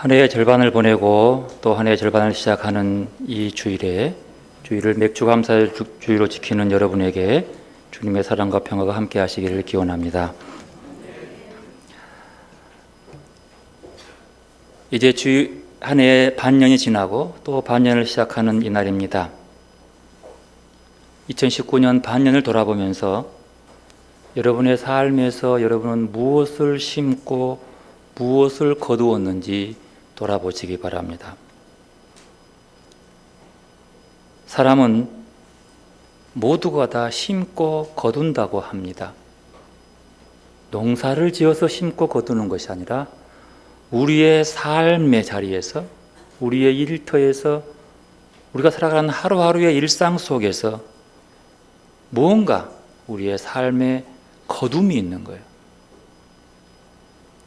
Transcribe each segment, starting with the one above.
한 해의 절반을 보내고 또 한 해의 절반을 시작하는 이 주일에 주일을 맥주 감사의 주일로 지키는 여러분에게 주님의 사랑과 평화가 함께 하시기를 기원합니다. 이제 한 해의 반년이 지나고 또 반년을 시작하는 이 날입니다. 2019년 반년을 돌아보면서 여러분의 삶에서 여러분은 무엇을 심고 무엇을 거두었는지 돌아보시기 바랍니다. 사람은 모두가 다 심고 거둔다고 합니다. 농사를 지어서 심고 거두는 것이 아니라 우리의 삶의 자리에서, 우리의 일터에서, 우리가 살아가는 하루하루의 일상 속에서 무언가 우리의 삶에 거둠이 있는 거예요.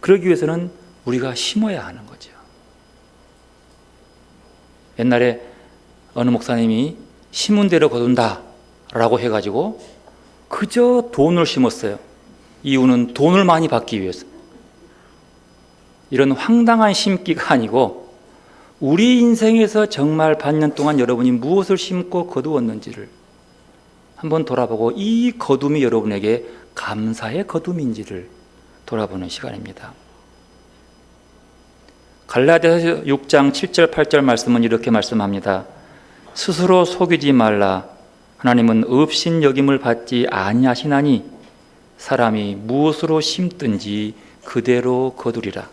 그러기 위해서는 우리가 심어야 하는 거죠. 옛날에 어느 목사님이 심은 대로 거둔다 라고 해가지고 그저 돈을 심었어요. 이유는 돈을 많이 받기 위해서. 이런 황당한 심기가 아니고 우리 인생에서 정말 반년 동안 여러분이 무엇을 심고 거두었는지를 한번 돌아보고 이 거둠이 여러분에게 감사의 거둠인지를 돌아보는 시간입니다. 갈라디아서 6장 7절 8절 말씀은 이렇게 말씀합니다. 스스로 속이지 말라. 하나님은 업신여김을 받지 아니하시나니 사람이 무엇으로 심든지 그대로 거두리라.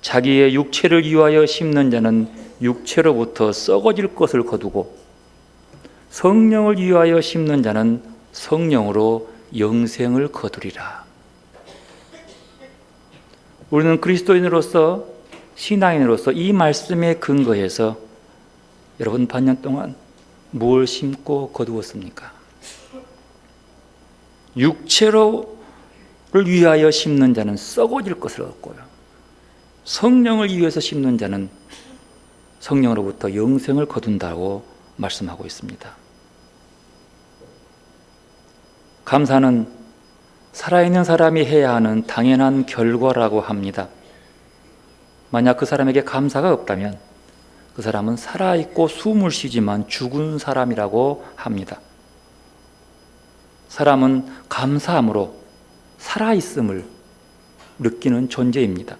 자기의 육체를 위하여 심는 자는 육체로부터 썩어질 것을 거두고 성령을 위하여 심는 자는 성령으로 영생을 거두리라. 우리는 그리스도인으로서, 신앙인으로서 이 말씀에 근거해서 여러분 반년 동안 뭘 심고 거두었습니까? 육체를 위하여 심는 자는 썩어질 것을 얻고요, 성령을 위해서 심는 자는 성령으로부터 영생을 거둔다고 말씀하고 있습니다. 감사는 살아있는 사람이 해야 하는 당연한 결과라고 합니다. 만약 그 사람에게 감사가 없다면 그 사람은 살아있고 숨을 쉬지만 죽은 사람이라고 합니다. 사람은 감사함으로 살아있음을 느끼는 존재입니다.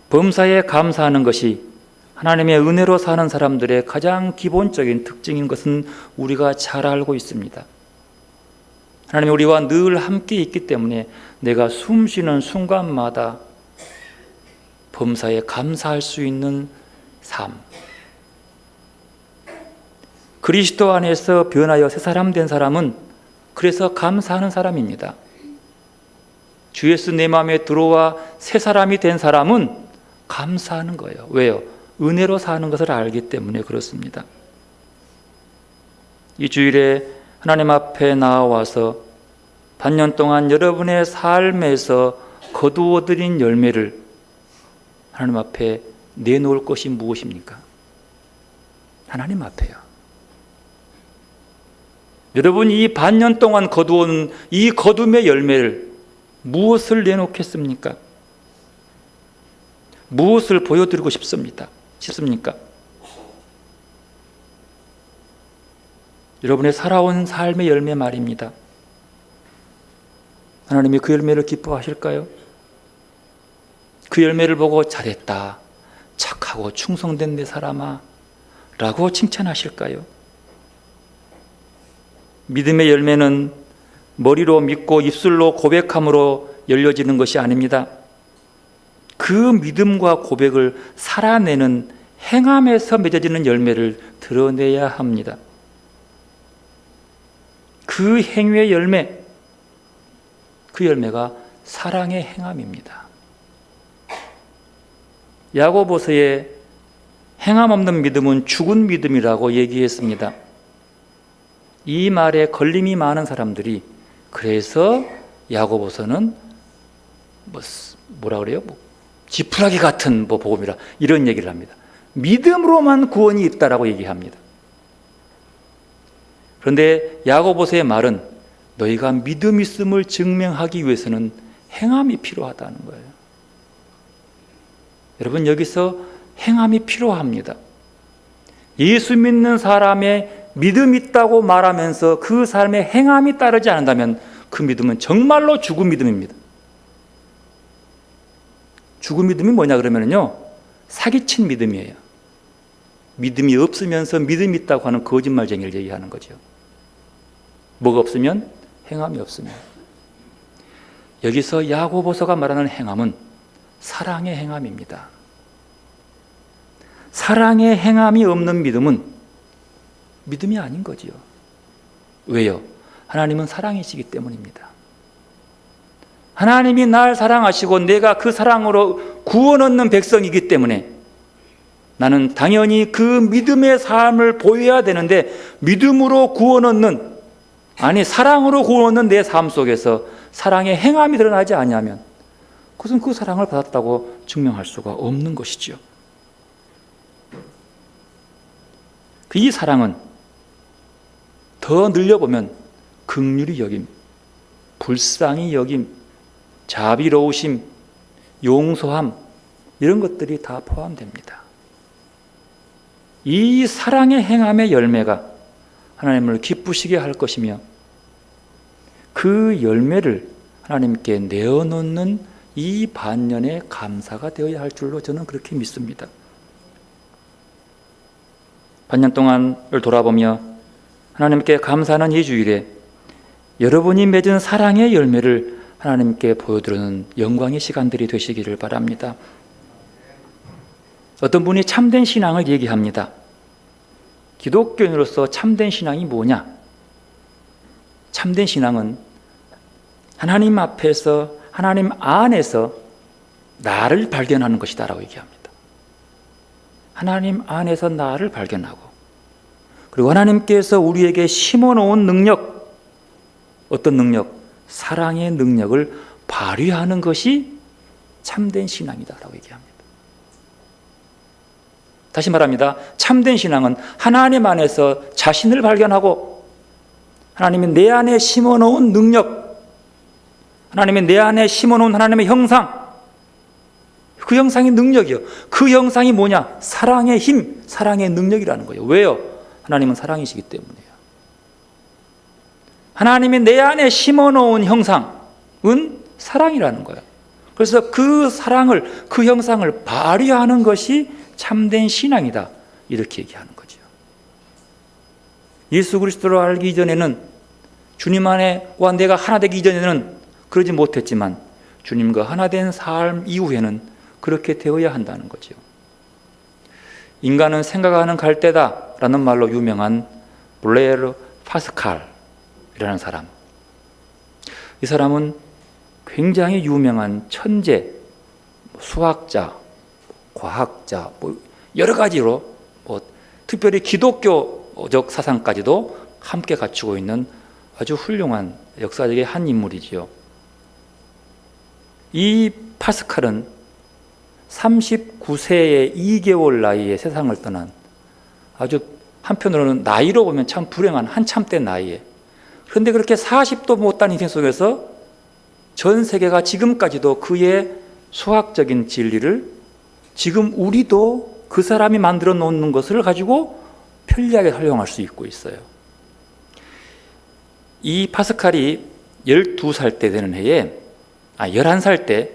범사에 감사하는 것이 하나님의 은혜로 사는 사람들의 가장 기본적인 특징인 것은 우리가 잘 알고 있습니다. 하나님이 우리와 늘 함께 있기 때문에 내가 숨 쉬는 순간마다 범사에 감사할 수 있는 삶, 그리스도 안에서 변하여 새 사람 된 사람은 그래서 감사하는 사람입니다. 주 예수 내 마음에 들어와 새 사람이 된 사람은 감사하는 거예요. 왜요? 은혜로 사는 것을 알기 때문에 그렇습니다. 이 주일에 하나님 앞에 나와서 반년 동안 여러분의 삶에서 거두어들인 열매를 하나님 앞에 내놓을 것이 무엇입니까? 하나님 앞에요. 여러분이 이 반년 동안 거두어온 이 거둠의 열매를 무엇을 내놓겠습니까? 무엇을 보여드리고 싶습니까? 여러분의 살아온 삶의 열매 말입니다. 하나님이 그 열매를 기뻐하실까요? 그 열매를 보고 잘했다, 착하고 충성된 내 사람아 라고 칭찬하실까요? 믿음의 열매는 머리로 믿고 입술로 고백함으로 열려지는 것이 아닙니다. 그 믿음과 고백을 살아내는 행함에서 맺어지는 열매를 드러내야 합니다. 그 행위의 열매, 그 열매가 사랑의 행함입니다. 야고보서에 행함 없는 믿음은 죽은 믿음이라고 얘기했습니다. 이 말에 걸림이 많은 사람들이 그래서 야고보서는 뭐라 그래요? 지푸라기 같은 복음이라 이런 얘기를 합니다. 믿음으로만 구원이 있다라고 얘기합니다. 그런데 야고보서의 말은 너희가 믿음 있음을 증명하기 위해서는 행함이 필요하다는 거예요. 여러분, 여기서 행함이 필요합니다. 예수 믿는 사람의 믿음 있다고 말하면서 그 사람의 행함이 따르지 않는다면 그 믿음은 정말로 죽은 믿음입니다. 죽은 믿음이 뭐냐 그러면요, 사기친 믿음이에요. 믿음이 없으면서 믿음이 있다고 하는 거짓말쟁이를 얘기하는 거죠. 뭐가 없으면? 행함이 없으면. 여기서 야고보서가 말하는 행함은 사랑의 행함입니다. 사랑의 행함이 없는 믿음은 믿음이 아닌 거지요. 왜요? 하나님은 사랑이시기 때문입니다. 하나님이 날 사랑하시고 내가 그 사랑으로 구원 얻는 백성이기 때문에 나는 당연히 그 믿음의 삶을 보여야 되는데, 믿음으로 구원 얻는, 아니 사랑으로 구원 얻는 내 삶 속에서 사랑의 행함이 드러나지 아니하면 그것은 그 사랑을 받았다고 증명할 수가 없는 것이지요. 이 사랑은 더 늘려보면 긍휼히 여김, 불쌍히 여김, 자비로우심, 용서함, 이런 것들이 다 포함됩니다. 이 사랑의 행함의 열매가 하나님을 기쁘시게 할 것이며 그 열매를 하나님께 내어놓는 이 반년의 감사가 되어야 할 줄로 저는 그렇게 믿습니다. 반년 동안을 돌아보며 하나님께 감사하는 이 주일에 여러분이 맺은 사랑의 열매를 하나님께 보여드리는 영광의 시간들이 되시기를 바랍니다. 어떤 분이 참된 신앙을 얘기합니다. 기독교인으로서 참된 신앙이 뭐냐? 참된 신앙은 하나님 앞에서, 하나님 안에서 나를 발견하는 것이다 라고 얘기합니다. 하나님 안에서 나를 발견하고, 그리고 하나님께서 우리에게 심어놓은 능력, 어떤 능력? 사랑의 능력을 발휘하는 것이 참된 신앙이다 라고 얘기합니다. 다시 말합니다. 참된 신앙은 하나님 안에서 자신을 발견하고, 하나님이 내 안에 심어놓은 능력, 하나님이 내 안에 심어놓은 하나님의 형상, 그 형상이 능력이요. 그 형상이 뭐냐? 사랑의 힘, 사랑의 능력이라는 거예요. 왜요? 하나님은 사랑이시기 때문이에요. 하나님이 내 안에 심어놓은 형상은 사랑이라는 거예요. 그래서 그 사랑을, 그 형상을 발휘하는 것이 참된 신앙이다, 이렇게 얘기하는 거죠. 예수 그리스도를 알기 이전에는, 주님 안에와 내가 하나 되기 이전에는 그러지 못했지만 주님과 하나 된 삶 이후에는 그렇게 되어야 한다는 거죠. 인간은 생각하는 갈대다 라는 말로 유명한 블레르 파스칼이라는 사람, 이 사람은 굉장히 유명한 천재, 수학자, 과학자, 여러 가지로 특별히 기독교적 사상까지도 함께 갖추고 있는 아주 훌륭한 역사적인 한 인물이지요. 이 파스칼은 39세의 2개월 나이에 세상을 떠난, 아주 한편으로는 나이로 보면 참 불행한 한참 때 나이에, 그런데 그렇게 40도 못한 인생 속에서 전 세계가 지금까지도 그의 수학적인 진리를, 지금 우리도 그 사람이 만들어 놓는 것을 가지고 편리하게 활용할 수 있고 있어요. 이 파스칼이 12살 때 되는 해에, 11살 때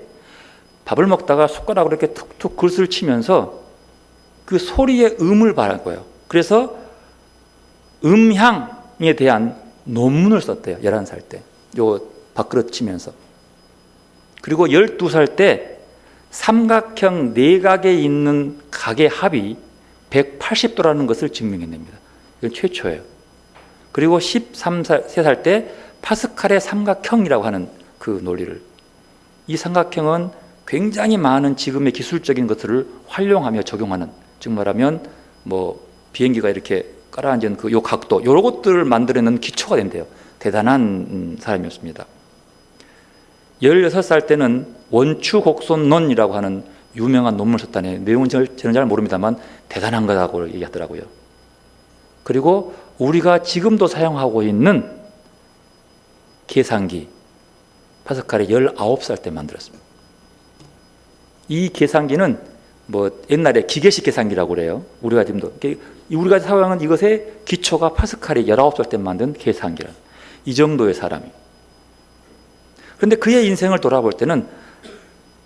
밥을 먹다가 숟가락으로 이렇게 툭툭 글을 치면서 그 소리의 음을 발한 거예요. 그래서 음향에 대한 논문을 썼대요. 11살 때. 요 밥그릇 치면서. 그리고 12살 때 삼각형 내각에 있는 각의 합이 180도라는 것을 증명해냅니다. 이건 최초예요. 그리고 13살 때 파스칼의 삼각형이라고 하는 그 논리를, 이 삼각형은 굉장히 많은 지금의 기술적인 것들을 활용하며 적용하는, 즉 말하면 비행기가 이렇게 깔아앉은 그 요 각도, 요런 것들을 만들어내는 기초가 된대요. 대단한 사람이었습니다. 16살 때는 원추곡선론이라고 하는 유명한 논문을 썼다네. 내용은 저는 잘 모릅니다만 대단한 거라고 얘기하더라고요. 그리고 우리가 지금도 사용하고 있는 계산기, 파스칼이 19살 때 만들었습니다. 이 계산기는 옛날에 기계식 계산기라고 그래요. 우리가 지금도 우리가 사용하는 이것의 기초가 파스칼이 19살 때 만든 계산기라. 이 정도의 사람이. 그런데 그의 인생을 돌아볼 때는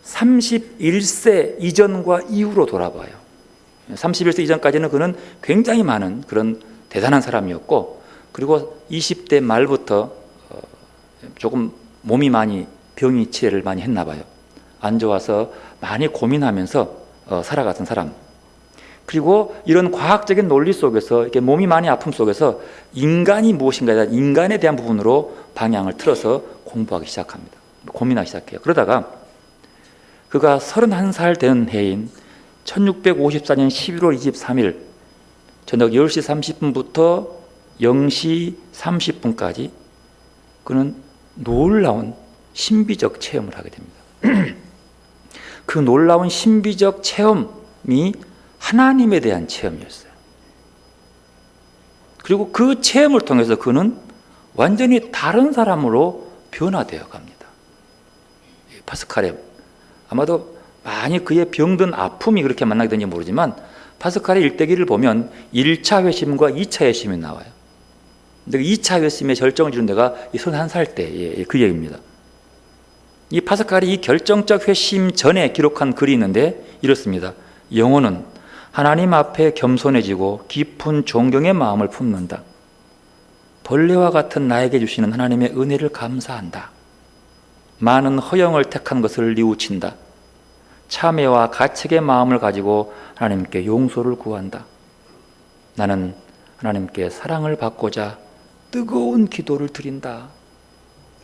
31세 이전과 이후로 돌아봐요. 31세 이전까지는 그는 굉장히 많은 그런 대단한 사람이었고, 그리고 20대 말부터 조금 몸이 많이 병이 치레를 많이 했나 봐요. 안 좋아서 많이 고민하면서 살아갔던 사람. 그리고 이런 과학적인 논리 속에서 이렇게 몸이 많이 아픔 속에서 인간이 무엇인가에 대한 인간에 대한 부분으로 방향을 틀어서 공부하기 시작합니다. 고민하기 시작해요. 그러다가 그가 31살 된 해인 1654년 11월 23일 저녁 10시 30분부터 0시 30분까지 그는 놀라운 신비적 체험을 하게 됩니다. 그 놀라운 신비적 체험이 하나님에 대한 체험이었어요. 그리고 그 체험을 통해서 그는 완전히 다른 사람으로 변화되어 갑니다. 파스칼의 아마도 많이 그의 병든 아픔이 그렇게 만나게 된지 모르지만 파스칼의 일대기를 보면 1차 회심과 2차 회심이 나와요. 근데 2차 회심의 결정을 지은 데가 31살 때 그 얘기입니다. 이 파스칼이 이 결정적 회심 전에 기록한 글이 있는데 이렇습니다. 영혼은 하나님 앞에 겸손해지고 깊은 존경의 마음을 품는다. 벌레와 같은 나에게 주시는 하나님의 은혜를 감사한다. 많은 허영을 택한 것을 뉘우친다. 참회와 가책의 마음을 가지고 하나님께 용서를 구한다. 나는 하나님께 사랑을 받고자 뜨거운 기도를 드린다.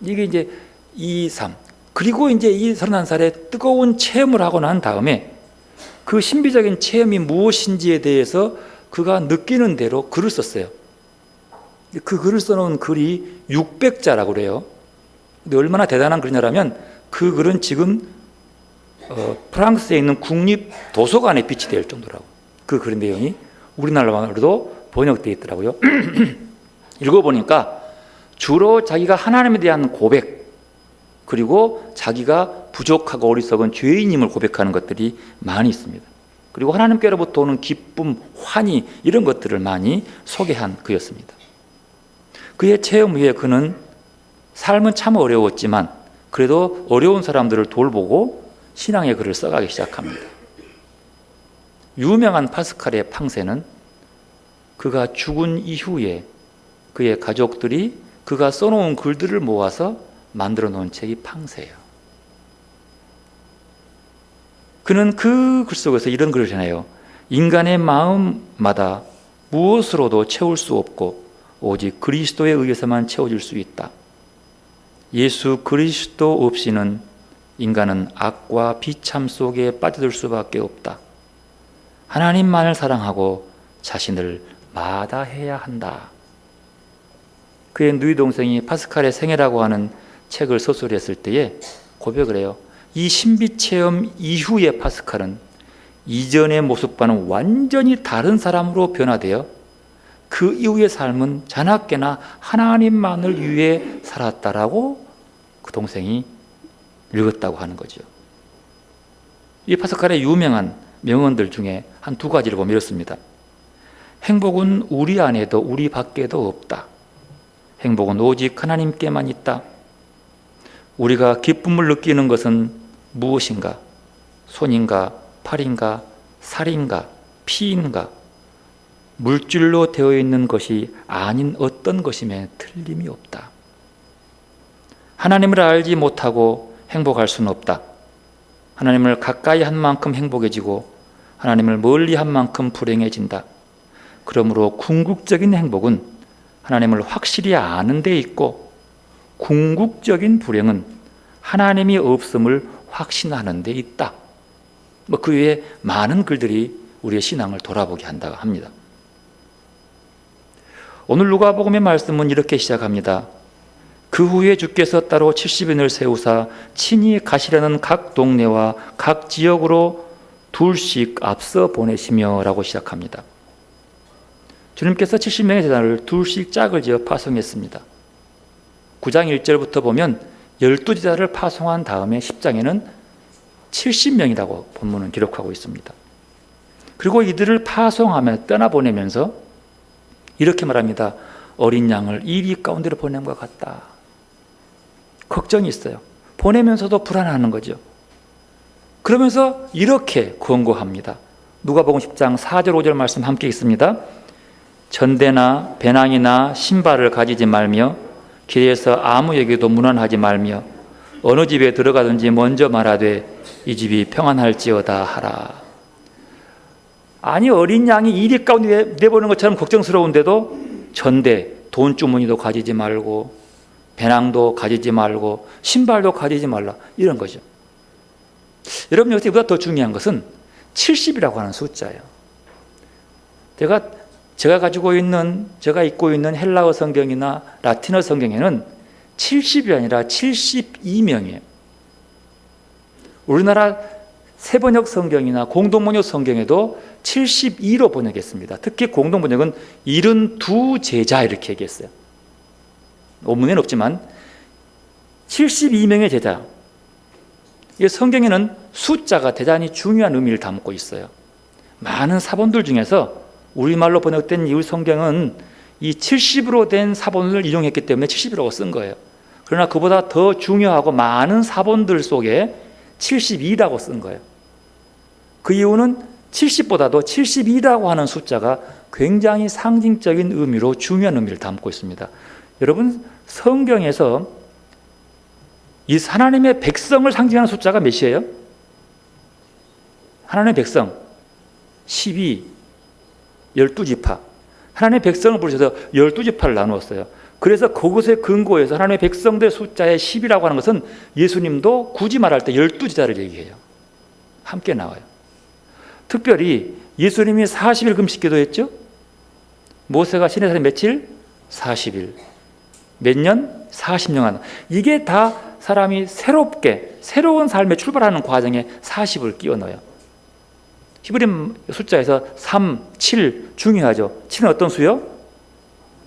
이게 이제 2, 3. 그리고 이제 이 31살에 뜨거운 체험을 하고 난 다음에 그 신비적인 체험이 무엇인지에 대해서 그가 느끼는 대로 글을 썼어요. 그 글을 써놓은 글이 600자라고 그래요. 근데 얼마나 대단한 글이냐면 그 글은 지금 프랑스에 있는 국립도서관에 비치될 정도라고. 그 글의 내용이 우리나라로도 번역되어 있더라고요. 읽어보니까 주로 자기가 하나님에 대한 고백, 그리고 자기가 부족하고 어리석은 죄인임을 고백하는 것들이 많이 있습니다. 그리고 하나님께로부터 오는 기쁨, 환희 이런 것들을 많이 소개한 그였습니다. 그의 체험 후에 그는 삶은 참 어려웠지만 그래도 어려운 사람들을 돌보고 신앙의 글을 써가기 시작합니다. 유명한 파스칼의 팡세는 그가 죽은 이후에 그의 가족들이 그가 써놓은 글들을 모아서 만들어 놓은 책이 팡세예요. 그는 그 글 속에서 이런 글을 전해요. 인간의 마음마다 무엇으로도 채울 수 없고 오직 그리스도에 의해서만 채워질 수 있다. 예수 그리스도 없이는 인간은 악과 비참 속에 빠져들 수밖에 없다. 하나님만을 사랑하고 자신을 마다해야 한다. 그의 누이 동생이 파스칼의 생애라고 하는 책을 서술했을 때에 고백을 해요. 이 신비 체험 이후의 파스칼은 이전의 모습과는 완전히 다른 사람으로 변화되어 그 이후의 삶은 자나깨나 하나님만을 위해 살았다라고 그 동생이 읽었다고 하는 거죠. 이 파스칼의 유명한 명언들 중에 한 두 가지를 보면 이렇습니다. 행복은 우리 안에도 우리 밖에도 없다. 행복은 오직 하나님께만 있다. 우리가 기쁨을 느끼는 것은 무엇인가? 손인가? 팔인가? 살인가? 피인가? 물질로 되어 있는 것이 아닌 어떤 것임에 틀림이 없다. 하나님을 알지 못하고 행복할 수는 없다. 하나님을 가까이 한 만큼 행복해지고 하나님을 멀리 한 만큼 불행해진다. 그러므로 궁극적인 행복은 하나님을 확실히 아는 데 있고 궁극적인 불행은 하나님이 없음을 확신하는 데 있다. 그 외에 많은 글들이 우리의 신앙을 돌아보게 한다고 합니다. 오늘 누가복음의 말씀은 이렇게 시작합니다. 그 후에 주께서 따로 70인을 세우사 친히 가시려는 각 동네와 각 지역으로 둘씩 앞서 보내시며 라고 시작합니다. 주님께서 70명의 제자를 둘씩 짝을 지어 파송했습니다. 9장 1절부터 보면 12제자를 파송한 다음에 10장에는 70명이라고 본문은 기록하고 있습니다. 그리고 이들을 파송하며 떠나보내면서 이렇게 말합니다. 어린 양을 이리 가운데로 보냄과 같다. 걱정이 있어요. 보내면서도 불안해하는 거죠. 그러면서 이렇게 권고합니다. 누가복음 10장 4절 5절 말씀 함께 있습니다. 전대나 배낭이나 신발을 가지지 말며 길에서 아무에게도 문안하지 말며 어느 집에 들어가든지 먼저 말하되 이 집이 평안할지어다 하라. 아니 어린 양이 이리 가운데 내보는 것처럼 걱정스러운데도 전대, 돈주머니도 가지지 말고 배낭도 가지지 말고 신발도 가지지 말라 이런 거죠. 여러분 여기서 보다 더 중요한 것은 70이라고 하는 숫자예요. 제가 읽고 있는 헬라어 성경이나 라틴어 성경에는 70이 아니라 72명이에요. 우리나라 세번역 성경이나 공동번역 성경에도 72로 번역했습니다. 특히 공동번역은 72제자 이렇게 얘기했어요. 원문에는 없지만 72명의 제자. 이 성경에는 숫자가 대단히 중요한 의미를 담고 있어요. 많은 사본들 중에서 우리말로 번역된 이 성경은 이 70으로 된 사본을 이용했기 때문에 70이라고 쓴 거예요. 그러나 그보다 더 중요하고 많은 사본들 속에 72라고 쓴 거예요. 그 이유는 70보다도 72라고 하는 숫자가 굉장히 상징적인 의미로 중요한 의미를 담고 있습니다. 여러분 성경에서 이 하나님의 백성을 상징하는 숫자가 몇이에요? 하나님의 백성 12, 12지파. 하나님의 백성을 부르셔서 12지파를 나누었어요. 그래서 그것에 근거해서 하나님의 백성들 숫자의 10이라고 하는 것은 예수님도 굳이 말할 때 12제자를 얘기해요. 함께 나와요. 특별히 예수님이 40일 금식 기도했죠? 모세가 시내산에 며칠? 40일. 몇 년? 40년 하나. 이게 다 사람이 새로운 삶에 출발하는 과정에 40을 끼워 넣어요. 히브리 숫자에서 3, 7 중요하죠. 7은 어떤 수요?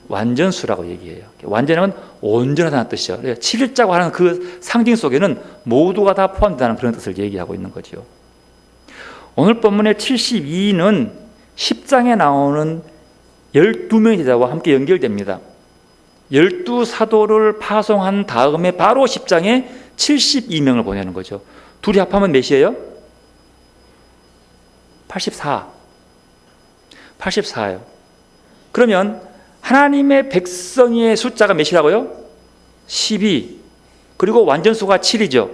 완전수라고 얘기해요. 완전하면 온전하다는 뜻이죠. 7일자고 하는 그 상징 속에는 모두가 다 포함된다는 그런 뜻을 얘기하고 있는 거죠. 오늘 본문의 72는 10장에 나오는 12명의 제자와 함께 연결됩니다. 12사도를 파송한 다음에 바로 10장에 72명을 보내는 거죠. 둘이 합하면 몇이에요? 84예요. 그러면 하나님의 백성의 숫자가 몇이라고요? 12. 그리고 완전수가 7이죠.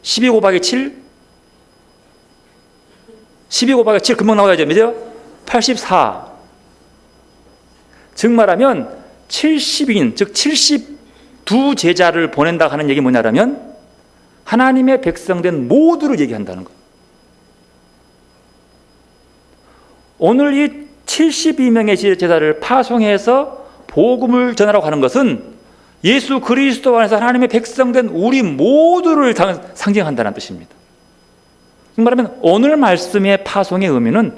12 곱하기 7? 12 곱하기 7 금방 나와야죠. 몇이요? 84. 즉 말하면 70인, 즉 72제자를 보낸다고 하는 얘기 뭐냐면 하나님의 백성된 모두를 얘기한다는 거예요. 오늘 이 72명의 제자를 파송해서 복음을 전하라고 하는 것은 예수 그리스도 안에서 하나님의 백성된 우리 모두를 상징한다는 뜻입니다. 말하면 오늘 말씀의 파송의 의미는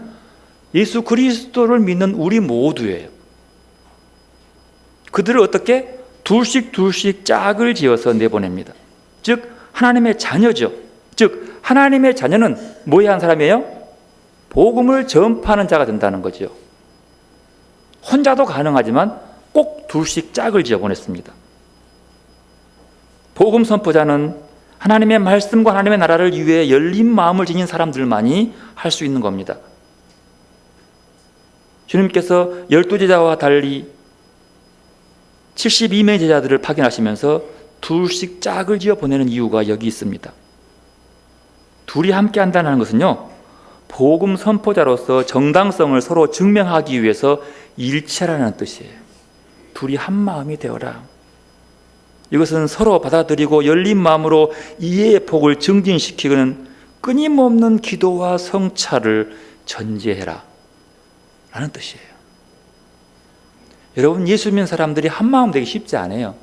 예수 그리스도를 믿는 우리 모두예요. 그들을 어떻게? 둘씩 짝을 지어서 내보냅니다. 즉 하나님의 자녀죠. 즉 하나님의 자녀는 뭐해야 하는 사람이에요? 복음을 전파하는 자가 된다는 거죠. 혼자도 가능하지만 꼭 둘씩 짝을 지어 보냈습니다. 복음 선포자는 하나님의 말씀과 하나님의 나라를 위해 열린 마음을 지닌 사람들만이 할 수 있는 겁니다. 주님께서 12제자와 달리 72명의 제자들을 파견하시면서 둘씩 짝을 지어 보내는 이유가 여기 있습니다. 둘이 함께 한다는 것은요, 복음 선포자로서 정당성을 서로 증명하기 위해서 일치하라는 뜻이에요. 둘이 한 마음이 되어라. 이것은 서로 받아들이고 열린 마음으로 이해의 폭을 증진시키는 끊임없는 기도와 성찰을 전제해라 라는 뜻이에요. 여러분, 예수 믿는 사람들이 한 마음 되기 쉽지 않아요.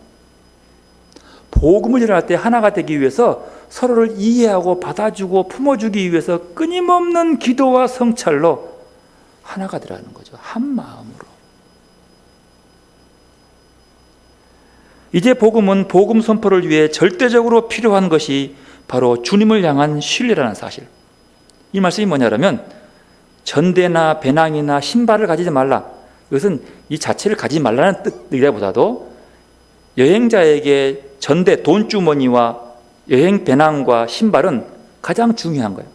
복음을 전할 때 하나가 되기 위해서 서로를 이해하고 받아주고 품어주기 위해서 끊임없는 기도와 성찰로 하나가 되라는 거죠. 한 마음으로. 이제 복음은 복음 선포를 위해 절대적으로 필요한 것이 바로 주님을 향한 신뢰라는 사실. 이 말씀이 뭐냐면 전대나 배낭이나 신발을 가지지 말라. 이것은 이 자체를 가지지 말라는 뜻이라보다도 여행자에게 전대, 돈주머니와 여행 배낭과 신발은 가장 중요한 거예요.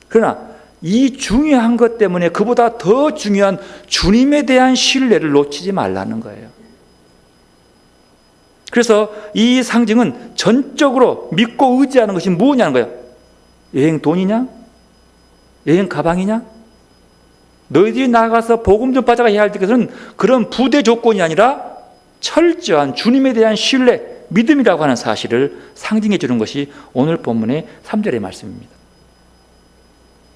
그러나 이 중요한 것 때문에 그보다 더 중요한 주님에 대한 신뢰를 놓치지 말라는 거예요. 그래서 이 상징은 전적으로 믿고 의지하는 것이 뭐냐는 거예요. 여행 돈이냐? 여행 가방이냐? 너희들이 나가서 복음 전파자가 해야 할 것은 그런 부대 조건이 아니라 철저한 주님에 대한 신뢰, 믿음이라고 하는 사실을 상징해 주는 것이 오늘 본문의 3절의 말씀입니다.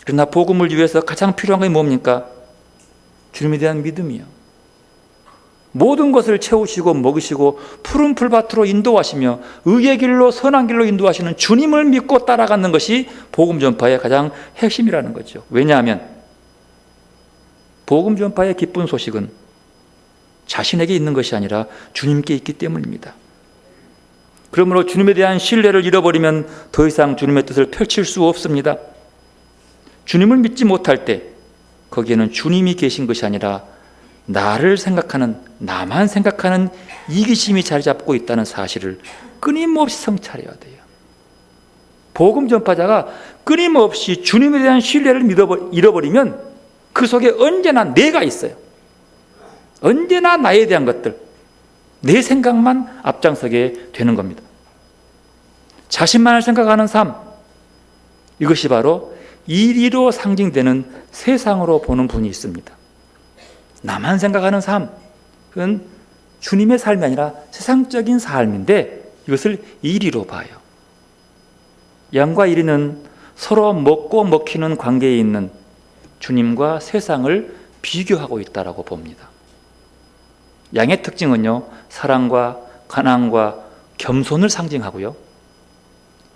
그러나 복음을 위해서 가장 필요한 것이 뭡니까? 주님에 대한 믿음이요. 모든 것을 채우시고 먹이시고 푸른 풀밭으로 인도하시며 의의 길로 선한 길로 인도하시는 주님을 믿고 따라가는 것이 복음 전파의 가장 핵심이라는 거죠. 왜냐하면 복음 전파의 기쁜 소식은 자신에게 있는 것이 아니라 주님께 있기 때문입니다. 그러므로 주님에 대한 신뢰를 잃어버리면 더 이상 주님의 뜻을 펼칠 수 없습니다. 주님을 믿지 못할 때 거기에는 주님이 계신 것이 아니라 나를 생각하는, 나만 생각하는 이기심이 자리 잡고 있다는 사실을 끊임없이 성찰해야 돼요. 복음 전파자가 끊임없이 주님에 대한 신뢰를 잃어버리면 그 속에 언제나 내가 있어요. 언제나 나에 대한 것들, 내 생각만 앞장서게 되는 겁니다. 자신만을 생각하는 삶, 이것이 바로 이리로 상징되는 세상으로 보는 분이 있습니다. 나만 생각하는 삶, 그건 주님의 삶이 아니라 세상적인 삶인데 이것을 이리로 봐요. 양과 이리는 서로 먹고 먹히는 관계에 있는 주님과 세상을 비교하고 있다라고 봅니다. 양의 특징은요, 사랑과 가난과 겸손을 상징하고요,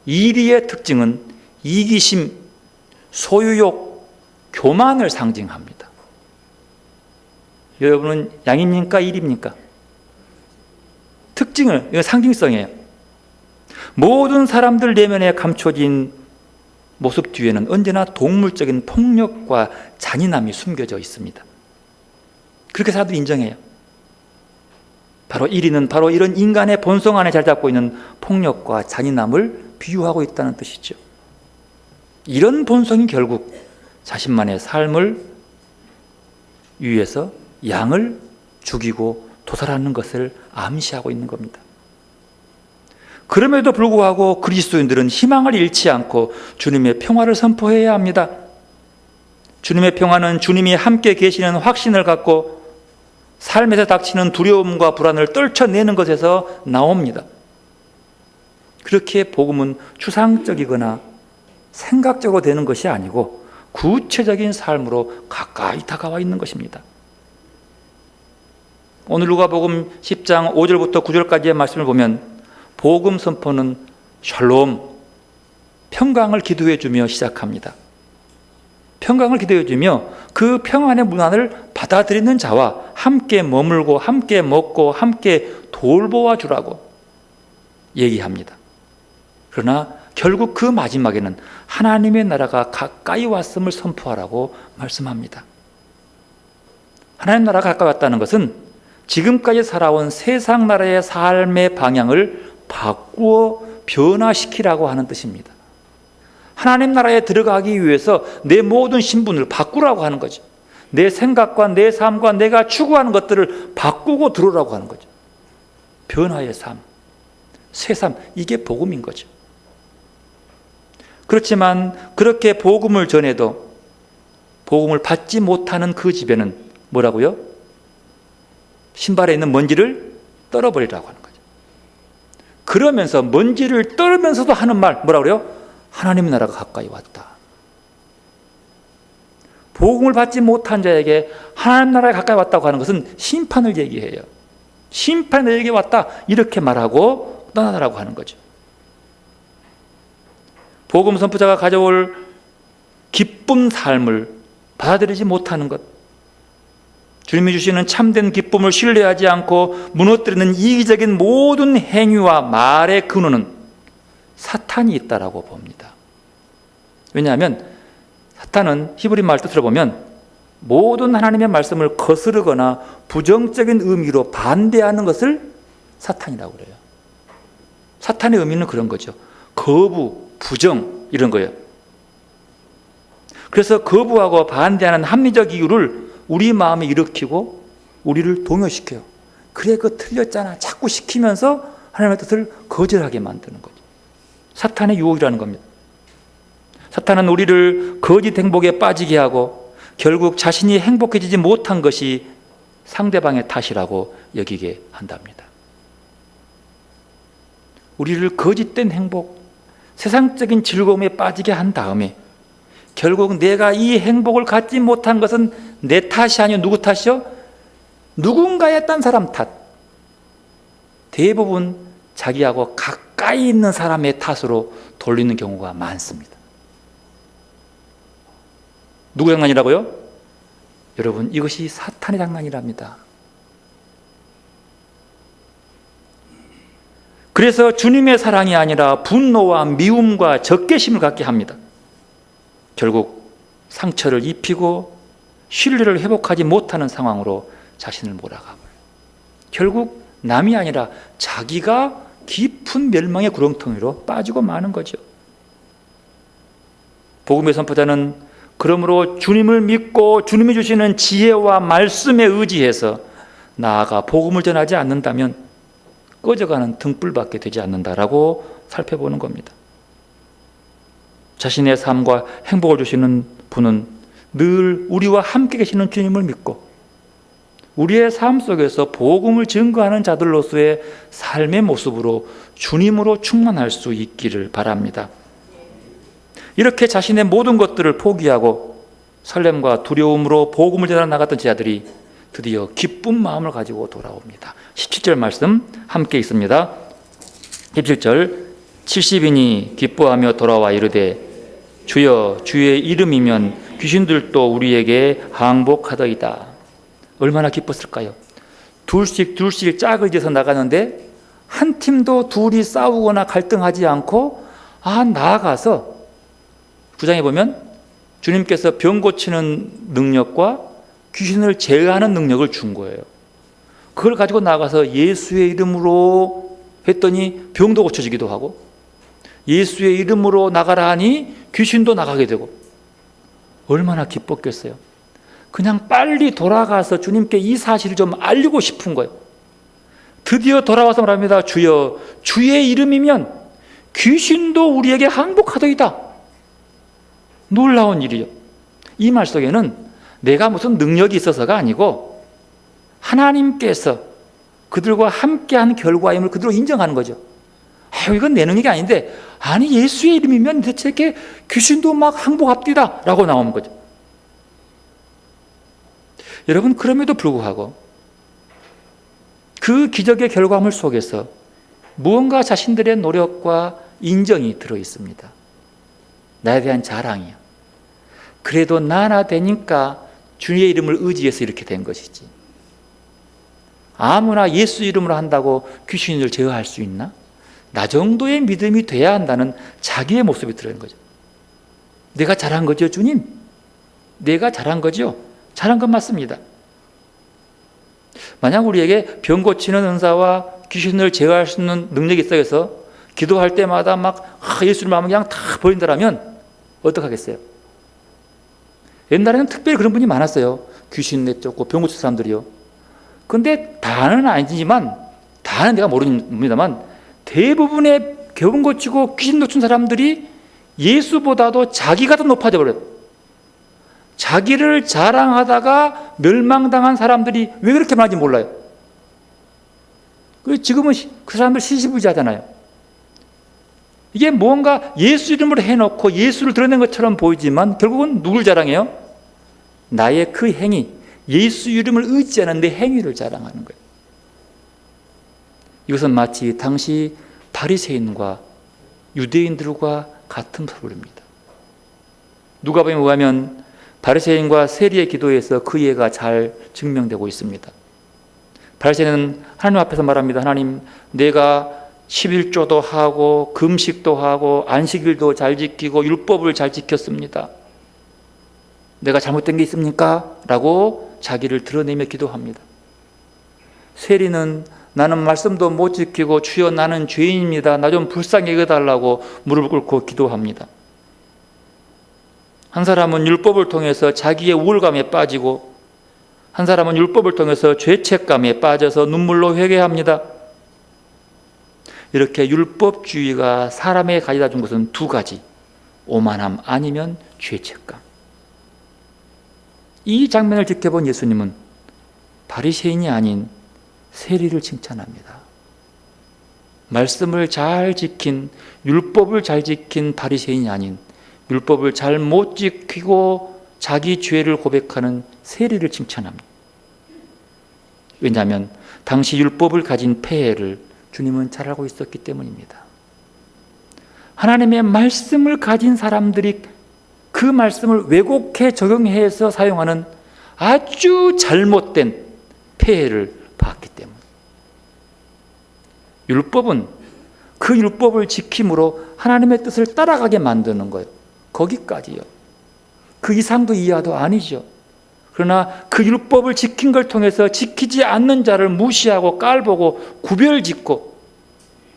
이리의 특징은 이기심, 소유욕, 교만을 상징합니다. 여러분은 양입니까? 일입니까? 특징을, 이거 상징성이에요. 모든 사람들 내면에 감춰진 모습 뒤에는 언제나 동물적인 폭력과 잔인함이 숨겨져 있습니다. 그렇게 사람들이 인정해요. 바로 1위는 바로 이런 인간의 본성 안에 자리 잡고 있는 폭력과 잔인함을 비유하고 있다는 뜻이죠. 이런 본성이 결국 자신만의 삶을 위해서 양을 죽이고 도살하는 것을 암시하고 있는 겁니다. 그럼에도 불구하고 그리스도인들은 희망을 잃지 않고 주님의 평화를 선포해야 합니다. 주님의 평화는 주님이 함께 계시는 확신을 갖고 삶에서 닥치는 두려움과 불안을 떨쳐내는 것에서 나옵니다. 그렇게 복음은 추상적이거나 생각적으로 되는 것이 아니고 구체적인 삶으로 가까이 다가와 있는 것입니다. 오늘 누가복음 10장 5절부터 9절까지의 말씀을 보면 복음 선포는 샬롬, 평강을 기도해 주며 시작합니다. 평강을 기도해 주며 그 평안의 문안을 받아들이는 자와 함께 머물고 함께 먹고 함께 돌보아 주라고 얘기합니다. 그러나 결국 그 마지막에는 하나님의 나라가 가까이 왔음을 선포하라고 말씀합니다. 하나님 나라가 가까이 왔다는 것은 지금까지 살아온 세상 나라의 삶의 방향을 바꾸어 변화시키라고 하는 뜻입니다. 하나님 나라에 들어가기 위해서 내 모든 신분을 바꾸라고 하는 거죠. 내 생각과 내 삶과 내가 추구하는 것들을 바꾸고 들어오라고 하는 거죠. 변화의 삶, 새 삶, 이게 복음인 거죠. 그렇지만 그렇게 복음을 전해도 복음을 받지 못하는 그 집에는 뭐라고요? 신발에 있는 먼지를 떨어버리라고 하는 거죠. 그러면서 먼지를 떨면서도 하는 말 뭐라고요? 하나님 나라가 가까이 왔다. 복음을 받지 못한 자에게 하나님 나라가 가까이 왔다고 하는 것은 심판을 얘기해요. 심판이 너에게 왔다 이렇게 말하고 떠나라고 하는 거죠. 복음 선포자가 가져올 기쁜 삶을 받아들이지 못하는 것, 주님이 주시는 참된 기쁨을 신뢰하지 않고 무너뜨리는 이기적인 모든 행위와 말의 근원은 사탄이 있다라고 봅니다. 왜냐하면 사탄은 히브리 말 뜻으로 보면 모든 하나님의 말씀을 거스르거나 부정적인 의미로 반대하는 것을 사탄이라고 그래요. 사탄의 의미는 그런 거죠. 거부, 부정 이런 거예요. 그래서 거부하고 반대하는 합리적 이유를 우리 마음에 일으키고 우리를 동요시켜요. 그래 그거 틀렸잖아 자꾸 시키면서 하나님의 뜻을 거절하게 만드는 거죠. 사탄의 유혹이라는 겁니다. 사탄은 우리를 거짓 행복에 빠지게 하고 결국 자신이 행복해지지 못한 것이 상대방의 탓이라고 여기게 한답니다. 우리를 거짓된 행복, 세상적인 즐거움에 빠지게 한 다음에 결국 내가 이 행복을 갖지 못한 것은 내 탓이 아니요 누구 탓이요? 누군가의 딴 사람 탓. 대부분 자기하고 가까이 있는 사람의 탓으로 돌리는 경우가 많습니다. 누구 장난이라고요? 여러분 이것이 사탄의 장난이랍니다. 그래서 주님의 사랑이 아니라 분노와 미움과 적개심을 갖게 합니다. 결국 상처를 입히고 신뢰를 회복하지 못하는 상황으로 자신을 몰아가버려요. 결국 남이 아니라 자기가 깊은 멸망의 구렁텅이로 빠지고 마는 거죠. 복음의 선포자는 그러므로 주님을 믿고 주님이 주시는 지혜와 말씀에 의지해서 나아가 복음을 전하지 않는다면 꺼져가는 등불밖에 되지 않는다라고 살펴보는 겁니다. 자신의 삶과 행복을 주시는 분은 늘 우리와 함께 계시는 주님을 믿고 우리의 삶 속에서 복음을 증거하는 자들로서의 삶의 모습으로 주님으로 충만할 수 있기를 바랍니다. 이렇게 자신의 모든 것들을 포기하고 설렘과 두려움으로 복음을 전하러 나갔던 제자들이 드디어 기쁜 마음을 가지고 돌아옵니다. 17절 말씀 함께 있습니다. 17절 70인이 기뻐하며 돌아와 이르되 주여 주의 이름이면 귀신들도 우리에게 항복하더이다. 얼마나 기뻤을까요? 둘씩 짝을 지어서 나가는데 한 팀도 둘이 싸우거나 갈등하지 않고 나아가서 9장에 보면 주님께서 병 고치는 능력과 귀신을 제어하는 능력을 준 거예요. 그걸 가지고 나가서 예수의 이름으로 했더니 병도 고쳐지기도 하고 예수의 이름으로 나가라 하니 귀신도 나가게 되고 얼마나 기뻤겠어요. 그냥 빨리 돌아가서 주님께 이 사실을 좀 알리고 싶은 거예요. 드디어 돌아와서 말합니다. 주여 주의 이름이면 귀신도 우리에게 항복하더이다. 놀라운 일이요. 이 말 속에는 내가 무슨 능력이 있어서가 아니고 하나님께서 그들과 함께한 결과임을 그대로 인정하는 거죠. 이건 내 능력이 아닌데 아니 예수의 이름이면 대체 이렇게 귀신도 막 항복합디다 라고 나오는 거죠. 여러분 그럼에도 불구하고 그 기적의 결과물 속에서 무언가 자신들의 노력과 인정이 들어있습니다. 나에 대한 자랑이요. 그래도 나나 되니까 주의 이름을 의지해서 이렇게 된 것이지. 아무나 예수 이름으로 한다고 귀신을 제어할 수 있나? 나 정도의 믿음이 돼야 한다는 자기의 모습이 들어있는 거죠. 내가 잘한 거죠, 주님? 내가 잘한 거죠? 잘한 건 맞습니다. 만약 우리에게 병 고치는 은사와 귀신을 제어할 수 있는 능력이 있어서 기도할 때마다 막 예수를 마음을 그냥 다 버린다라면 어떡하겠어요? 옛날에는 특별히 그런 분이 많았어요. 귀신 내쫓고 병 고칠 사람들이요. 근데 다는 아니지만 다는 내가 모릅니다만 대부분의 병 고치고 귀신 놓친 사람들이 예수보다도 자기가 더 높아져 버려요. 자기를 자랑하다가 멸망당한 사람들이 왜 그렇게 말하는지 몰라요. 지금은 그 사람들 시시부지하잖아요. 이게 뭔가 예수 이름으로 해놓고 예수를 드러낸 것처럼 보이지만 결국은 누굴 자랑해요? 나의 그 행위, 예수 이름을 의지하는 내 행위를 자랑하는 거예요. 이것은 마치 당시 바리새인과 유대인들과 같은 소리입니다. 누가복음에 의하면 바리새인과 세리의 기도에서 그 예가 잘 증명되고 있습니다. 바리새인은 하나님 앞에서 말합니다. 하나님, 내가 11조도 하고 금식도 하고 안식일도 잘 지키고 율법을 잘 지켰습니다. 내가 잘못된 게 있습니까? 라고 자기를 드러내며 기도합니다. 세리는 나는 말씀도 못 지키고 주여 나는 죄인입니다. 나 좀 불쌍히 여겨달라고 무릎을 꿇고 기도합니다. 한 사람은 율법을 통해서 자기의 우울감에 빠지고 한 사람은 율법을 통해서 죄책감에 빠져서 눈물로 회개합니다. 이렇게 율법주의가 사람에게 가져다 준 것은 두 가지, 오만함 아니면 죄책감. 이 장면을 지켜본 예수님은 바리새인이 아닌 세리를 칭찬합니다. 말씀을 잘 지킨, 율법을 잘 지킨 바리새인이 아닌 율법을 잘 못 지키고 자기 죄를 고백하는 세리를 칭찬합니다. 왜냐하면 당시 율법을 가진 폐해를 주님은 잘 알고 있었기 때문입니다. 하나님의 말씀을 가진 사람들이 그 말씀을 왜곡해 적용해서 사용하는 아주 잘못된 폐해를 봤기 때문. 율법은 그 율법을 지킴으로 하나님의 뜻을 따라가게 만드는 거예요. 거기까지요. 그 이상도 이하도 아니죠. 그러나 그 율법을 지킨 걸 통해서 지키지 않는 자를 무시하고 깔보고 구별짓고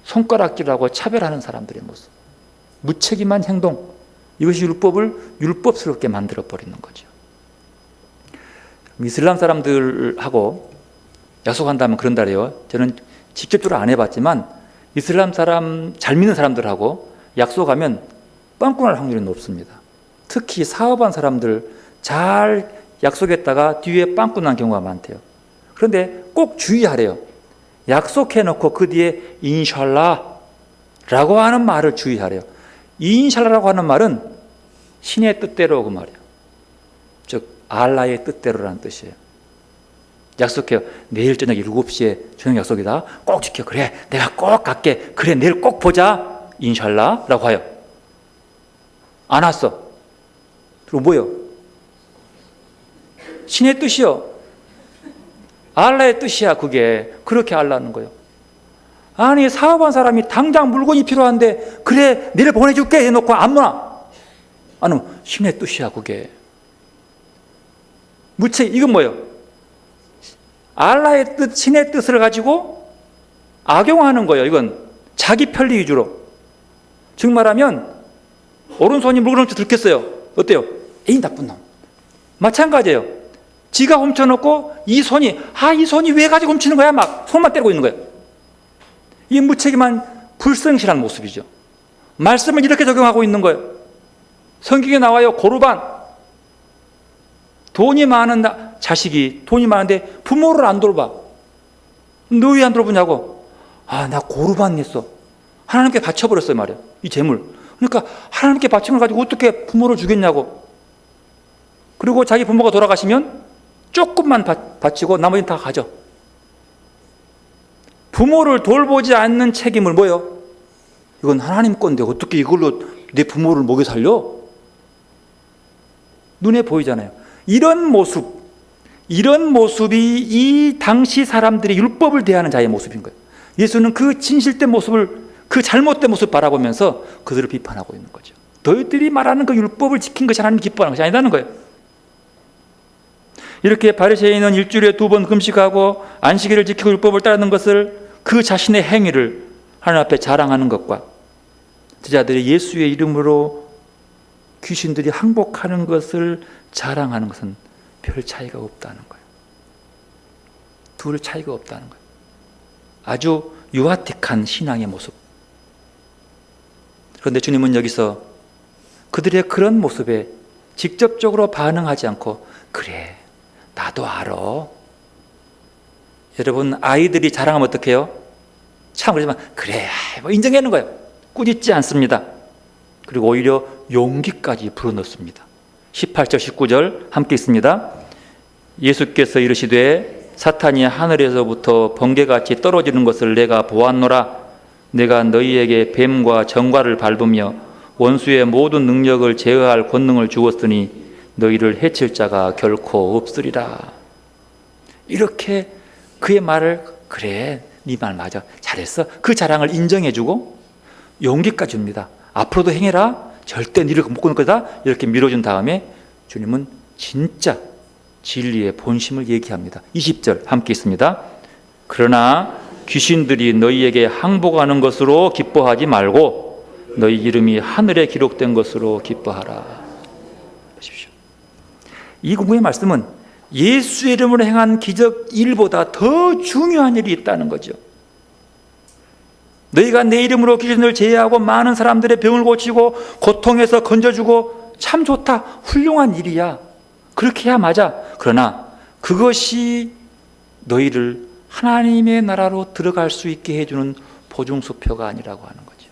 손가락질하고 차별하는 사람들의 모습, 무책임한 행동, 이것이 율법을 율법스럽게 만들어버리는 거죠. 이슬람 사람들하고 약속한다면 그런다래요. 저는 직접적으로 안 해봤지만 이슬람 사람, 잘 믿는 사람들하고 약속하면 빵꾸 날 확률이 높습니다. 특히 사업한 사람들 잘 약속했다가 뒤에 빵꾸 난 경우가 많대요. 그런데 꼭 주의하래요. 약속해놓고 그 뒤에 인샬라 라고 하는 말을 주의하래요. 인샬라라고 하는 말은 신의 뜻대로 그 말이에요. 즉 알라의 뜻대로라는 뜻이에요. 약속해요. 내일 저녁 7시에 저녁 약속이다. 꼭 지켜. 그래 내가 꼭 갈게. 그래 내일 꼭 보자. 인샬라 라고 해요. 안 왔어. 그리고 뭐요? 신의 뜻이요. 알라의 뜻이야 그게. 그렇게 알라는 거예요. 아니 사업한 사람이 당장 물건이 필요한데 그래 내일 보내줄게 해놓고 안 놔. 아니 신의 뜻이야 그게. 이건 뭐예요? 알라의 뜻, 신의 뜻을 가지고 악용하는 거예요. 이건 자기 편리 위주로. 즉 말하면 오른손이 물건을 들켰어요. 어때요? 에이 나쁜 놈. 마찬가지예요. 지가 훔쳐놓고 이 손이 왜 가지고 훔치는 거야? 막 손만 때리고 있는 거예요. 이 무책임한 불성실한 모습이죠. 말씀을 이렇게 적용하고 있는 거예요. 성경에 나와요. 고르반. 돈이 많은 자식이 돈이 많은데 부모를 안 돌봐. 너 왜 안 돌보냐고. 나 고르반 냈어. 하나님께 바쳐버렸어요 말이에요. 이 재물. 그러니까 하나님께 바친 걸 가지고 어떻게 부모를 주겠냐고. 그리고 자기 부모가 돌아가시면 조금만 바치고 나머지는 다 가져. 부모를 돌보지 않는 책임을 뭐예요? 이건 하나님 건데 어떻게 이걸로 내 부모를 먹여 살려? 눈에 보이잖아요. 이런 모습이 이 당시 사람들이 율법을 대하는 자의 모습인 거예요. 예수는 그 진실된 모습을, 그 잘못된 모습을 바라보면서 그들을 비판하고 있는 거죠. 너희들이 말하는 그 율법을 지킨 것이 하나님 기뻐하는 것이 아니라는 거예요. 이렇게 바리새인은 일주일에 2번 금식하고 안식일을 지키고 율법을 따르는 것을, 그 자신의 행위를 하나님 앞에 자랑하는 것과 제자들이 예수의 이름으로 귀신들이 항복하는 것을 자랑하는 것은 별 차이가 없다는 거예요. 둘 차이가 없다는 거예요. 아주 유아틱한 신앙의 모습. 그런데 주님은 여기서 그들의 그런 모습에 직접적으로 반응하지 않고 그래 나도 알아. 여러분 아이들이 자랑하면 어떻게 해요? 참 그러지만 그래 뭐 인정하는 거예요. 꾸짖지 않습니다. 그리고 오히려 용기까지 불어넣습니다. 18절 19절 함께 있습니다. 예수께서 이르시되 사탄이 하늘에서부터 번개같이 떨어지는 것을 내가 보았노라. 내가 너희에게 뱀과 정과를 밟으며 원수의 모든 능력을 제어할 권능을 주었으니 너희를 해칠 자가 결코 없으리라. 이렇게 그의 말을 그래 네 말 맞아 잘했어 그 자랑을 인정해주고 용기까지 줍니다. 앞으로도 행해라. 절대 니를 못 끊을 거다. 이렇게 밀어준 다음에 주님은 진짜 진리의 본심을 얘기합니다. 20절 함께 있습니다. 그러나 귀신들이 너희에게 항복하는 것으로 기뻐하지 말고 너희 이름이 하늘에 기록된 것으로 기뻐하라. 보십시오. 이 공부의 말씀은 예수의 이름으로 행한 기적 일보다 더 중요한 일이 있다는 거죠. 너희가 내 이름으로 귀신을 제어하고 많은 사람들의 병을 고치고 고통에서 건져주고 참 좋다, 훌륭한 일이야. 그렇게 해야 맞아. 그러나 그것이 너희를 하나님의 나라로 들어갈 수 있게 해주는 보증수표가 아니라고 하는 거죠.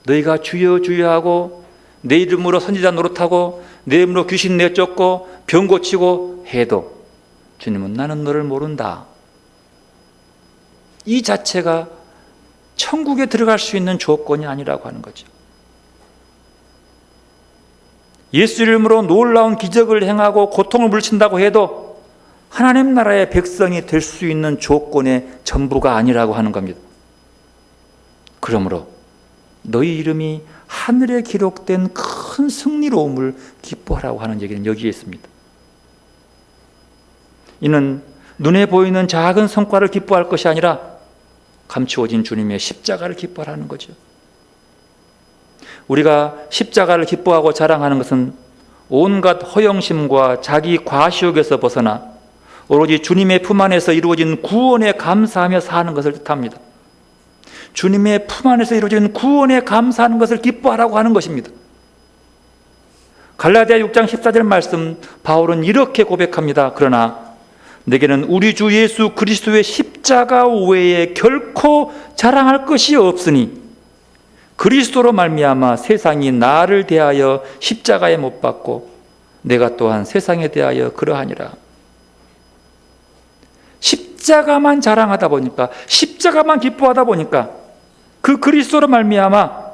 너희가 주여 주여 하고 내 이름으로 선지자 노릇하고 내 이름으로 귀신 내쫓고 병 고치고 해도 주님은 나는 너를 모른다. 이 자체가 천국에 들어갈 수 있는 조건이 아니라고 하는 거죠. 예수 이름으로 놀라운 기적을 행하고 고통을 물리친다고 해도 하나님 나라의 백성이 될 수 있는 조건의 전부가 아니라고 하는 겁니다. 그러므로 너희 이름이 하늘에 기록된 큰 승리로움을 기뻐하라고 하는 얘기는 여기에 있습니다. 이는 눈에 보이는 작은 성과를 기뻐할 것이 아니라 감추어진 주님의 십자가를 기뻐하라는 거죠. 우리가 십자가를 기뻐하고 자랑하는 것은 온갖 허영심과 자기 과시욕에서 벗어나 오로지 주님의 품 안에서 이루어진 구원에 감사하며 사는 것을 뜻합니다. 주님의 품 안에서 이루어진 구원에 감사하는 것을 기뻐하라고 하는 것입니다. 갈라디아 6장 14절 말씀, 바울은 이렇게 고백합니다. 그러나 내게는 우리 주 예수 그리스도의 십자가 외에 결코 자랑할 것이 없으니 그리스도로 말미암아 세상이 나를 대하여 십자가에 못 박고 내가 또한 세상에 대하여 그러하니라. 십자가만 자랑하다 보니까, 십자가만 기뻐하다 보니까 그 그리스도로 말미암아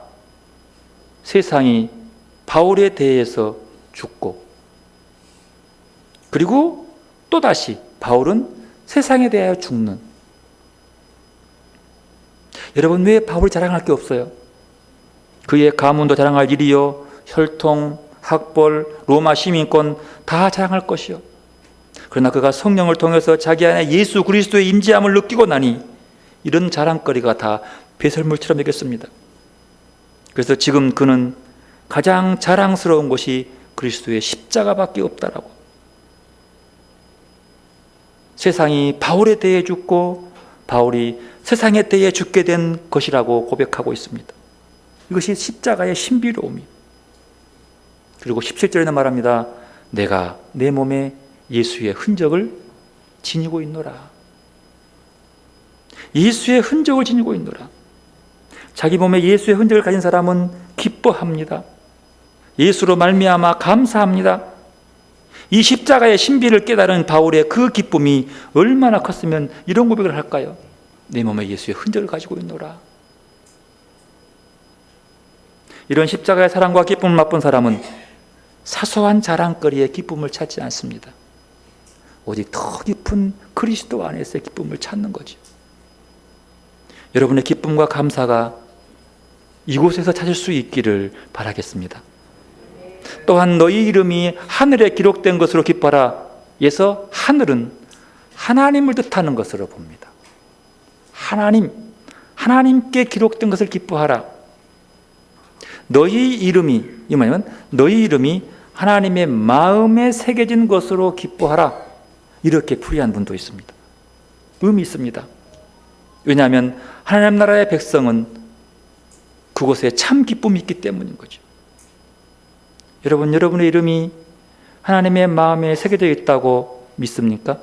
세상이 바울에 대해서 죽고, 그리고 또다시 바울은 세상에 대하여 죽는. 여러분, 왜 바울이 자랑할 게 없어요? 그의 가문도 자랑할 일이요, 혈통, 학벌, 로마 시민권 다 자랑할 것이요. 그러나 그가 성령을 통해서 자기 안에 예수 그리스도의 임재함을 느끼고 나니 이런 자랑거리가 다 배설물처럼 여겼습니다. 그래서 지금 그는 가장 자랑스러운 것이 그리스도의 십자가밖에 없다라고. 세상이 바울에 대해 죽고 바울이 세상에 대해 죽게 된 것이라고 고백하고 있습니다. 이것이 십자가의 신비로움이에요. 그리고 17절에는 말합니다. 내가 내 몸에 예수의 흔적을 지니고 있노라. 예수의 흔적을 지니고 있노라. 자기 몸에 예수의 흔적을 가진 사람은 기뻐합니다. 예수로 말미암아 감사합니다. 이 십자가의 신비를 깨달은 바울의 그 기쁨이 얼마나 컸으면 이런 고백을 할까요? 내 몸에 예수의 흔적을 가지고 있노라. 이런 십자가의 사랑과 기쁨을 맛본 사람은 사소한 자랑거리에 기쁨을 찾지 않습니다. 오직 더 깊은 그리스도 안에서의 기쁨을 찾는 거죠. 여러분의 기쁨과 감사가 이곳에서 찾을 수 있기를 바라겠습니다. 또한 너희 이름이 하늘에 기록된 것으로 기뻐하라. 에서 하늘은 하나님을 뜻하는 것으로 봅니다. 하나님께 기록된 것을 기뻐하라. 너희 이름이, 이 뭐냐면 너희 이름이 하나님의 마음에 새겨진 것으로 기뻐하라. 이렇게 풀이한 분도 있습니다. 의미 있습니다. 왜냐하면 하나님 나라의 백성은 그곳에 참 기쁨이 있기 때문인 거죠. 여러분, 여러분의 이름이 하나님의 마음에 새겨져 있다고 믿습니까?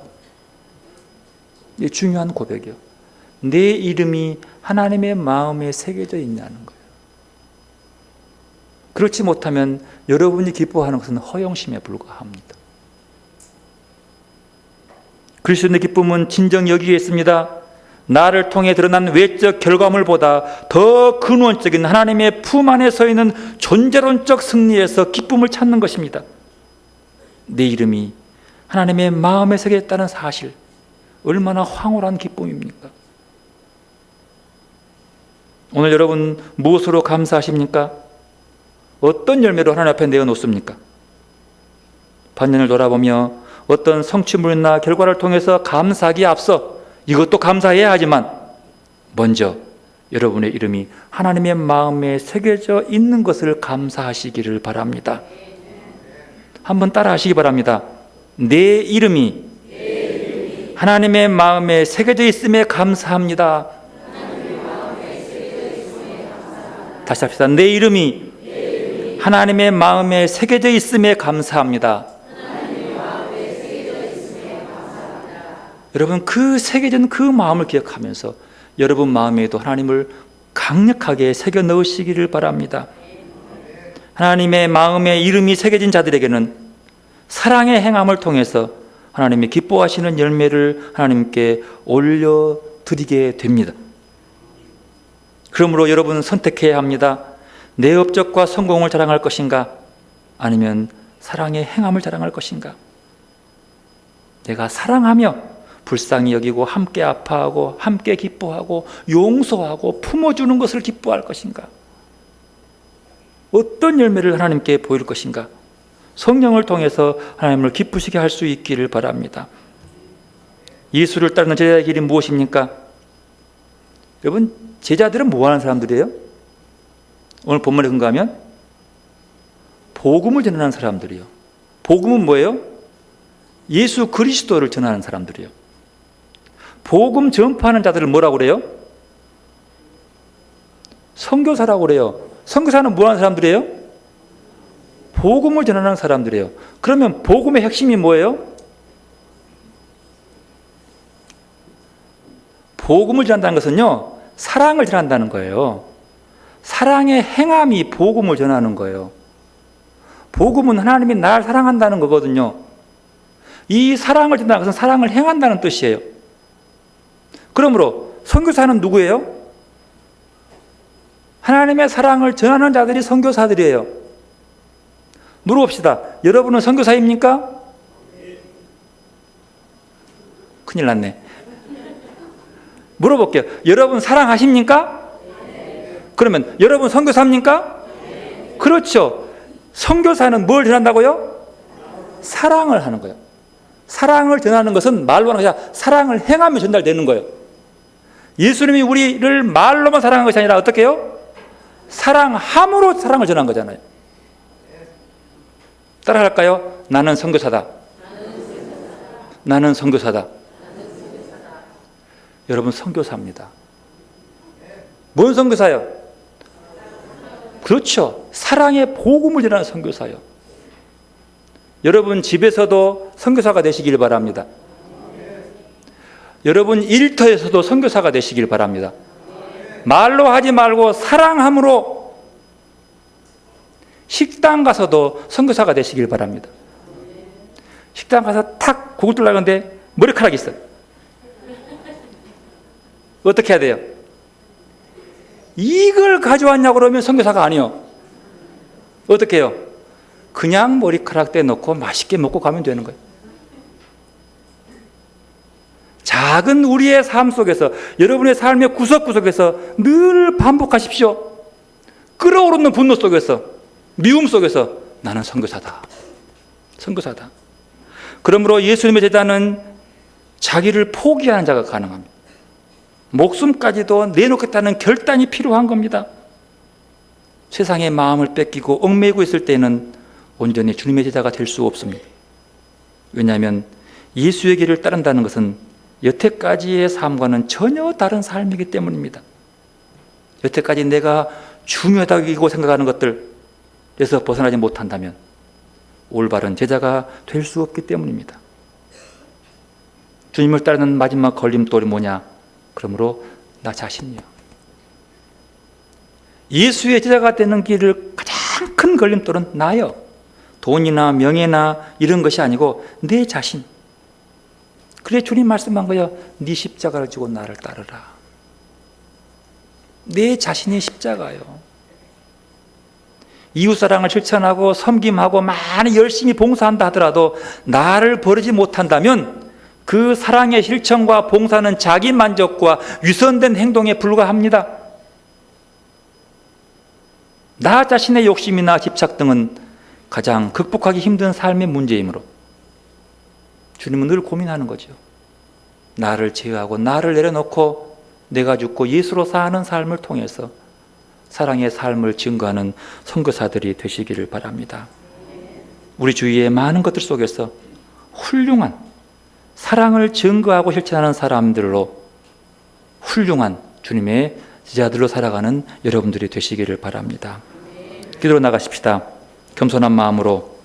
이게 중요한 고백이요. 내 이름이 하나님의 마음에 새겨져 있냐는 거예요. 그렇지 못하면 여러분이 기뻐하는 것은 허영심에 불과합니다. 그리스도의 기쁨은 진정 여기에 있습니다. 나를 통해 드러난 외적 결과물보다 더 근원적인 하나님의 품 안에 서 있는 존재론적 승리에서 기쁨을 찾는 것입니다. 내 이름이 하나님의 마음에 새겨졌다는 사실, 얼마나 황홀한 기쁨입니까? 오늘 여러분 무엇으로 감사하십니까? 어떤 열매로 하나님 앞에 내어놓습니까? 반년을 돌아보며 어떤 성취물이나 결과를 통해서 감사하기에 앞서 이것도 감사해야 하지만 먼저 여러분의 이름이 하나님의 마음에 새겨져 있는 것을 감사하시기를 바랍니다. 한번 따라 하시기 바랍니다. 내 이름이 하나님의 마음에 새겨져 있음에 감사합니다. 다시 합시다. 내 이름이 하나님의 마음에 새겨져 있음에 감사합니다. 여러분, 그 새겨진 그 마음을 기억하면서 여러분 마음에도 하나님을 강력하게 새겨 넣으시기를 바랍니다. 하나님의 마음에 이름이 새겨진 자들에게는 사랑의 행함을 통해서 하나님이 기뻐하시는 열매를 하나님께 올려드리게 됩니다. 그러므로 여러분은 선택해야 합니다. 내 업적과 성공을 자랑할 것인가? 아니면 사랑의 행함을 자랑할 것인가? 내가 사랑하며 불쌍히 여기고 함께 아파하고 함께 기뻐하고 용서하고 품어주는 것을 기뻐할 것인가? 어떤 열매를 하나님께 보일 것인가? 성령을 통해서 하나님을 기쁘시게 할 수 있기를 바랍니다. 예수를 따르는 제자의 길이 무엇입니까? 여러분, 제자들은 뭐 하는 사람들이에요? 오늘 본문에 근거하면 복음을 전하는 사람들이요. 복음은 뭐예요? 예수 그리스도를 전하는 사람들이요. 복음 전파하는 자들을 뭐라고 그래요? 선교사라고 그래요. 선교사는 뭐 하는 사람들이에요? 복음을 전하는 사람들이에요. 그러면 복음의 핵심이 뭐예요? 복음을 전한다는 것은요, 사랑을 전한다는 거예요. 사랑의 행함이 복음을 전하는 거예요. 복음은 하나님이 나를 사랑한다는 거거든요. 이 사랑을 전한다는 것은 사랑을 행한다는 뜻이에요. 그러므로 선교사는 누구예요? 하나님의 사랑을 전하는 자들이 선교사들이에요. 물어봅시다. 여러분은 선교사입니까? 큰일 났네. 물어볼게요. 여러분 사랑하십니까? 그러면 여러분 선교사입니까? 그렇죠. 선교사는 뭘 전한다고요? 사랑을 하는 거예요. 사랑을 전하는 것은 말로 하는 것이 아니라 사랑을 행하며 전달되는 거예요. 예수님이 우리를 말로만 사랑한 것이 아니라 어떻게 해요? 사랑함으로 사랑을 전한 거잖아요. 따라할까요? 나는 선교사다. 나는 선교사다. 여러분 선교사입니다. 뭔 선교사요? 그렇죠. 사랑의 복음을 전하는 선교사요. 여러분 집에서도 선교사가 되시길 바랍니다. 여러분 일터에서도 선교사가 되시길 바랍니다. 말로 하지 말고 사랑함으로 식당 가서도 선교사가 되시길 바랍니다. 식당 가서 탁 고글 뚫려가는데 머리카락이 있어요. 어떻게 해야 돼요? 이걸 가져왔냐고 그러면 선교사가 아니요. 어떻게 해요? 그냥 머리카락 떼놓고 맛있게 먹고 가면 되는 거예요. 작은 우리의 삶 속에서, 여러분의 삶의 구석구석에서 늘 반복하십시오. 끓어오르는 분노 속에서, 미움 속에서 나는 선교사다. 선교사다. 그러므로 예수님의 제자는 자기를 포기하는 자가 가능합니다. 목숨까지도 내놓겠다는 결단이 필요한 겁니다. 세상의 마음을 뺏기고 얽매이고 있을 때는 온전히 주님의 제자가 될 수 없습니다. 왜냐하면 예수의 길을 따른다는 것은 여태까지의 삶과는 전혀 다른 삶이기 때문입니다. 여태까지 내가 중요하다고 생각하는 것들에서 벗어나지 못한다면 올바른 제자가 될 수 없기 때문입니다. 주님을 따르는 마지막 걸림돌이 뭐냐? 그러므로 나 자신이요. 예수의 제자가 되는 길을 가장 큰 걸림돌은 나요. 돈이나 명예나 이런 것이 아니고 내 자신. 그래 주님 말씀한 거예요. 네 십자가를 지고 나를 따르라. 내 자신의 십자가요. 이웃사랑을 실천하고 섬김하고 많이 열심히 봉사한다 하더라도 나를 버리지 못한다면 그 사랑의 실천과 봉사는 자기 만족과 위선된 행동에 불과합니다. 나 자신의 욕심이나 집착 등은 가장 극복하기 힘든 삶의 문제이므로 주님은 늘 고민하는 거죠. 나를 제어하고 나를 내려놓고 내가 죽고 예수로 사는 삶을 통해서 사랑의 삶을 증거하는 선교사들이 되시기를 바랍니다. 우리 주위의 많은 것들 속에서 훌륭한 사랑을 증거하고 실천하는 사람들로 훌륭한 주님의 제자들로 살아가는 여러분들이 되시기를 바랍니다. 기도로 나가십시다. 겸손한 마음으로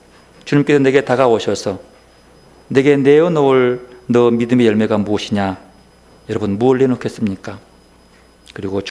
주님께서 내게 다가오셔서 내게 내어놓을 너 믿음의 열매가 무엇이냐? 여러분 무엇을 내놓겠습니까? 그리고